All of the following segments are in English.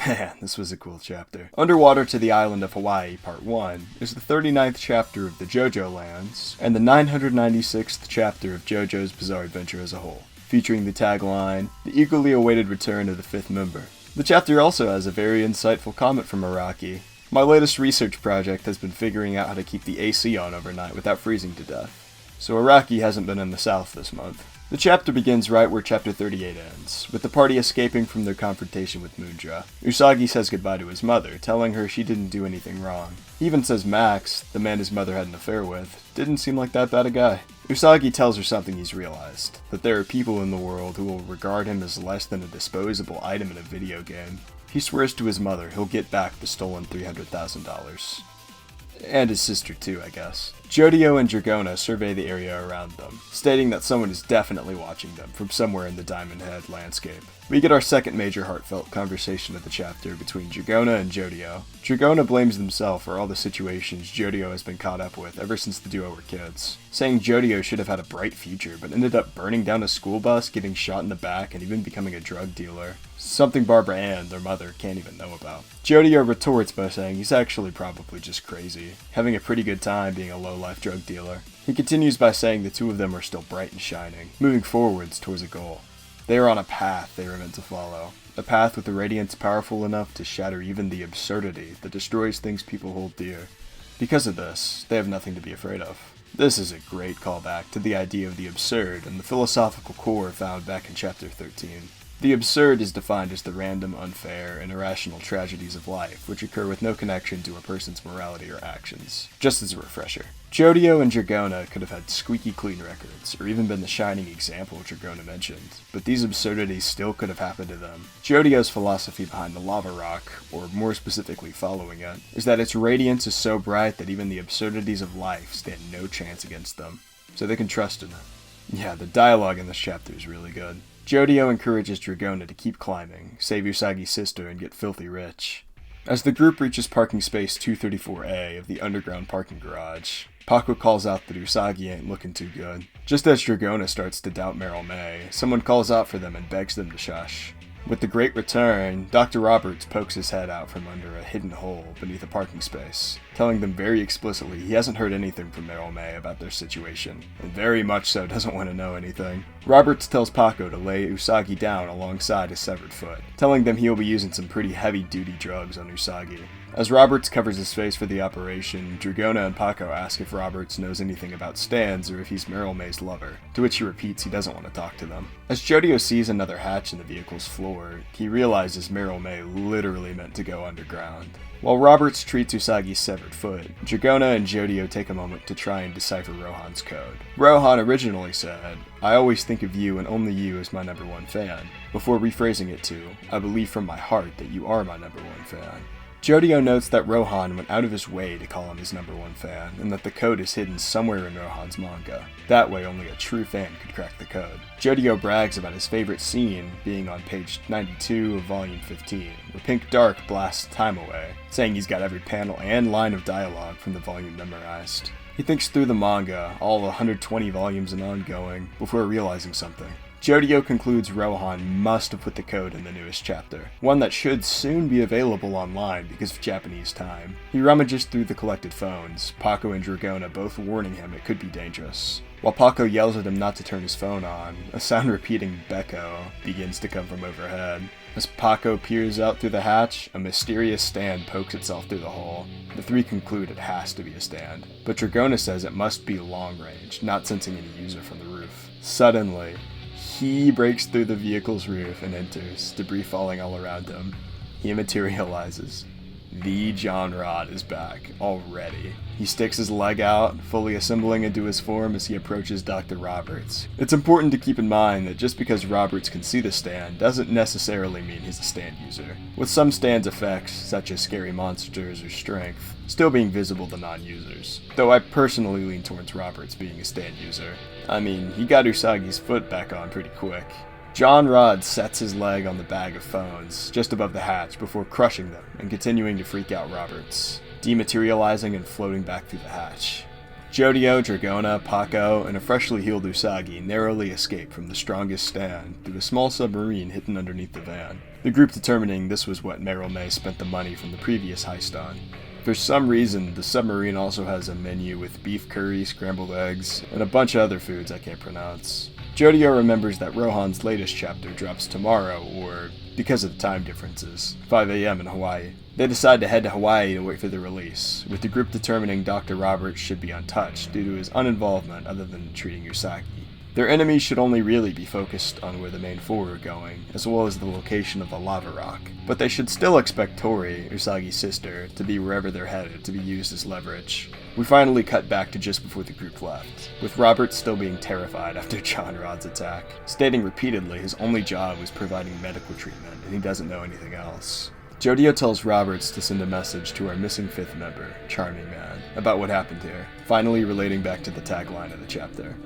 Man, this was a cool chapter. Underwater to the Island of Hawaii, Part 1, is the 39th chapter of the JojoLANDs, and the 996th chapter of JoJo's Bizarre Adventure as a whole, featuring the tagline, "The eagerly awaited return of the fifth member." The chapter also has a very insightful comment from Araki. "My latest research project has been figuring out how to keep the AC on overnight without freezing to death. So Araki hasn't been in the South this month." The chapter begins right where chapter 38 ends, with the party escaping from their confrontation with Moondra. Usagi says goodbye to his mother, telling her she didn't do anything wrong. He even says Max, the man his mother had an affair with, didn't seem like that bad a guy. Usagi tells her something he's realized, that there are people in the world who will regard him as less than a disposable item in a video game. He swears to his mother he'll get back the stolen $300,000. And his sister too, I guess. Jodio and Dragona survey the area around them, stating that someone is definitely watching them from somewhere in the Diamond Head landscape. We get our second major heartfelt conversation of the chapter between Dragona and Jodio. Dragona blames himself for all the situations Jodio has been caught up with ever since the duo were kids, saying Jodio should have had a bright future but ended up burning down a school bus, getting shot in the back, and even becoming a drug dealer. Something Barbara Ann, their mother, can't even know about. Jodio retorts by saying he's actually probably just crazy, having a pretty good time being a low-life drug dealer. He continues by saying the two of them are still bright and shining, moving forwards towards a goal. They are on a path they were meant to follow, a path with a radiance powerful enough to shatter even the absurdity that destroys things people hold dear. Because of this, they have nothing to be afraid of. This is a great callback to the idea of the absurd and the philosophical core found back in chapter 13. The absurd is defined as the random, unfair, and irrational tragedies of life which occur with no connection to a person's morality or actions. Just as a refresher, Jodio and Dragona could have had squeaky clean records, or even been the shining example Dragona mentioned, but these absurdities still could have happened to them. Jodio's philosophy behind the lava rock, or more specifically following it, is that its radiance is so bright that even the absurdities of life stand no chance against them, so they can trust in it. Yeah, the dialogue in this chapter is really good. Jodio encourages Dragona to keep climbing, save Usagi's sister, and get filthy rich. As the group reaches parking space 234A of the underground parking garage, Paco calls out that Usagi ain't looking too good. Just as Dragona starts to doubt Meryl May, someone calls out for them and begs them to shush. With the great return, Dr. Roberts pokes his head out from under a hidden hole beneath a parking space, telling them very explicitly he hasn't heard anything from Meryl May about their situation, and very much so doesn't want to know anything. Roberts tells Paco to lay Usagi down alongside his severed foot, telling them he'll be using some pretty heavy-duty drugs on Usagi. As Roberts covers his face for the operation, Dragona and Paco ask if Roberts knows anything about Stans or if he's Meryl May's lover, to which he repeats he doesn't want to talk to them. As Jodio sees another hatch in the vehicle's floor, he realizes Meryl May literally meant to go underground. While Roberts treats Usagi's severed foot, Dragona and Jodio take a moment to try and decipher Rohan's code. Rohan originally said, "I always think of you and only you as my number one fan," before rephrasing it to, "I believe from my heart that you are my number one fan." Jodio notes that Rohan went out of his way to call him his number one fan, and that the code is hidden somewhere in Rohan's manga. That way only a true fan could crack the code. Jodio brags about his favorite scene being on page 92 of volume 15, where Pink Dark blasts time away, saying he's got every panel and line of dialogue from the volume memorized. He thinks through the manga, all 120 volumes and ongoing, before realizing something. Jodio concludes Rohan must have put the code in the newest chapter, one that should soon be available online because of Japanese time. He rummages through the collected phones, Paco and Dragona both warning him it could be dangerous. While Paco yells at him not to turn his phone on, a sound repeating "Becco" begins to come from overhead. As Paco peers out through the hatch, a mysterious stand pokes itself through the hole. The three conclude it has to be a stand, but Dragona says it must be long range, not sensing any user from the roof. Suddenly, he breaks through the vehicle's roof and enters, debris falling all around him. He materializes. The John Rod is back, already. He sticks his leg out, fully assembling into his form as he approaches Dr. Roberts. It's important to keep in mind that just because Roberts can see the stand doesn't necessarily mean he's a stand user, with some stand's effects, such as scary monsters or strength, still being visible to non-users. Though I personally lean towards Roberts being a stand user. I mean, he got Usagi's foot back on pretty quick. John Rod sets his leg on the bag of phones, just above the hatch, before crushing them and continuing to freak out Roberts, dematerializing and floating back through the hatch. Jodio, Dragona, Paco, and a freshly healed Usagi narrowly escape from the strongest stand through a small submarine hidden underneath the van. the group determining this was what Meryl May spent the money from the previous heist on. For some reason, the submarine also has a menu with beef curry, scrambled eggs, and a bunch of other foods I can't pronounce. Jodio remembers that Rohan's latest chapter drops tomorrow, or, because of the time differences, 5 a.m. in Hawaii. They decide to head to Hawaii to wait for the release, with the group determining Dr. Roberts should be untouched due to his uninvolvement other than treating Usagi. Their enemies should only really be focused on where the main four are going, as well as the location of the lava rock, but they should still expect Tori, Usagi's sister, to be wherever they're headed to be used as leverage. We finally cut back to just before the group left, with Roberts still being terrified after John Rod's attack, stating repeatedly his only job was providing medical treatment and he doesn't know anything else. Jodio tells Roberts to send a message to our missing fifth member, Charming Man, about what happened here, finally relating back to the tagline of the chapter.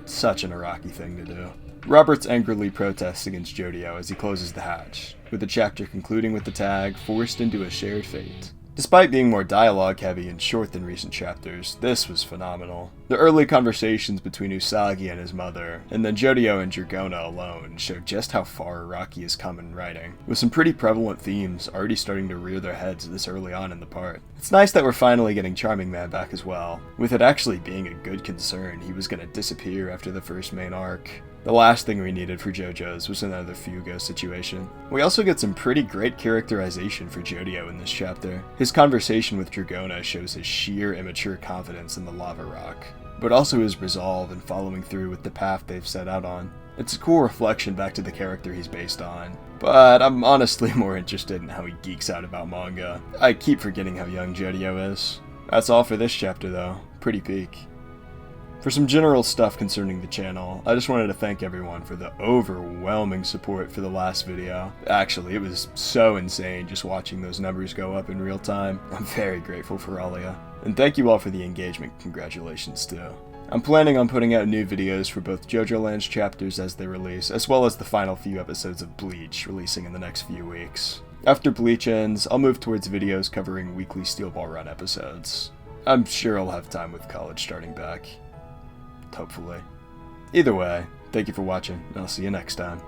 Such an Araki thing to do. Roberts angrily protests against Jodio as he closes the hatch, with the chapter concluding with the tag, forced into a shared fate. Despite being more dialogue-heavy and short than recent chapters, this was phenomenal. The early conversations between Usagi and his mother, and then Jodio and Dragona alone, showed just how far Araki has come in writing, with some pretty prevalent themes already starting to rear their heads this early on in the part. It's nice that we're finally getting Charming Man back as well, with it actually being a good concern he was going to disappear after the first main arc. The last thing we needed for JoJo's was another Fugo situation. We also get some pretty great characterization for Jodio in this chapter. His conversation with Dragona shows his sheer immature confidence in the lava rock, but also his resolve in following through with the path they've set out on. It's a cool reflection back to the character he's based on, but I'm honestly more interested in how he geeks out about manga. I keep forgetting how young Jodio is. That's all for this chapter though. Pretty peak. For some general stuff concerning the channel, I just wanted to thank everyone for the overwhelming support for the last video. Actually, it was so insane just watching those numbers go up in real time. I'm very grateful for all of you. And thank you all for the engagement. Congratulations too. I'm planning on putting out new videos for both JojoLANDS chapters as they release, as well as the final few episodes of Bleach releasing in the next few weeks. After Bleach ends, I'll move towards videos covering weekly Steel Ball Run episodes. I'm sure I'll have time with college starting back. Hopefully. Either way, thank you for watching, and I'll see you next time.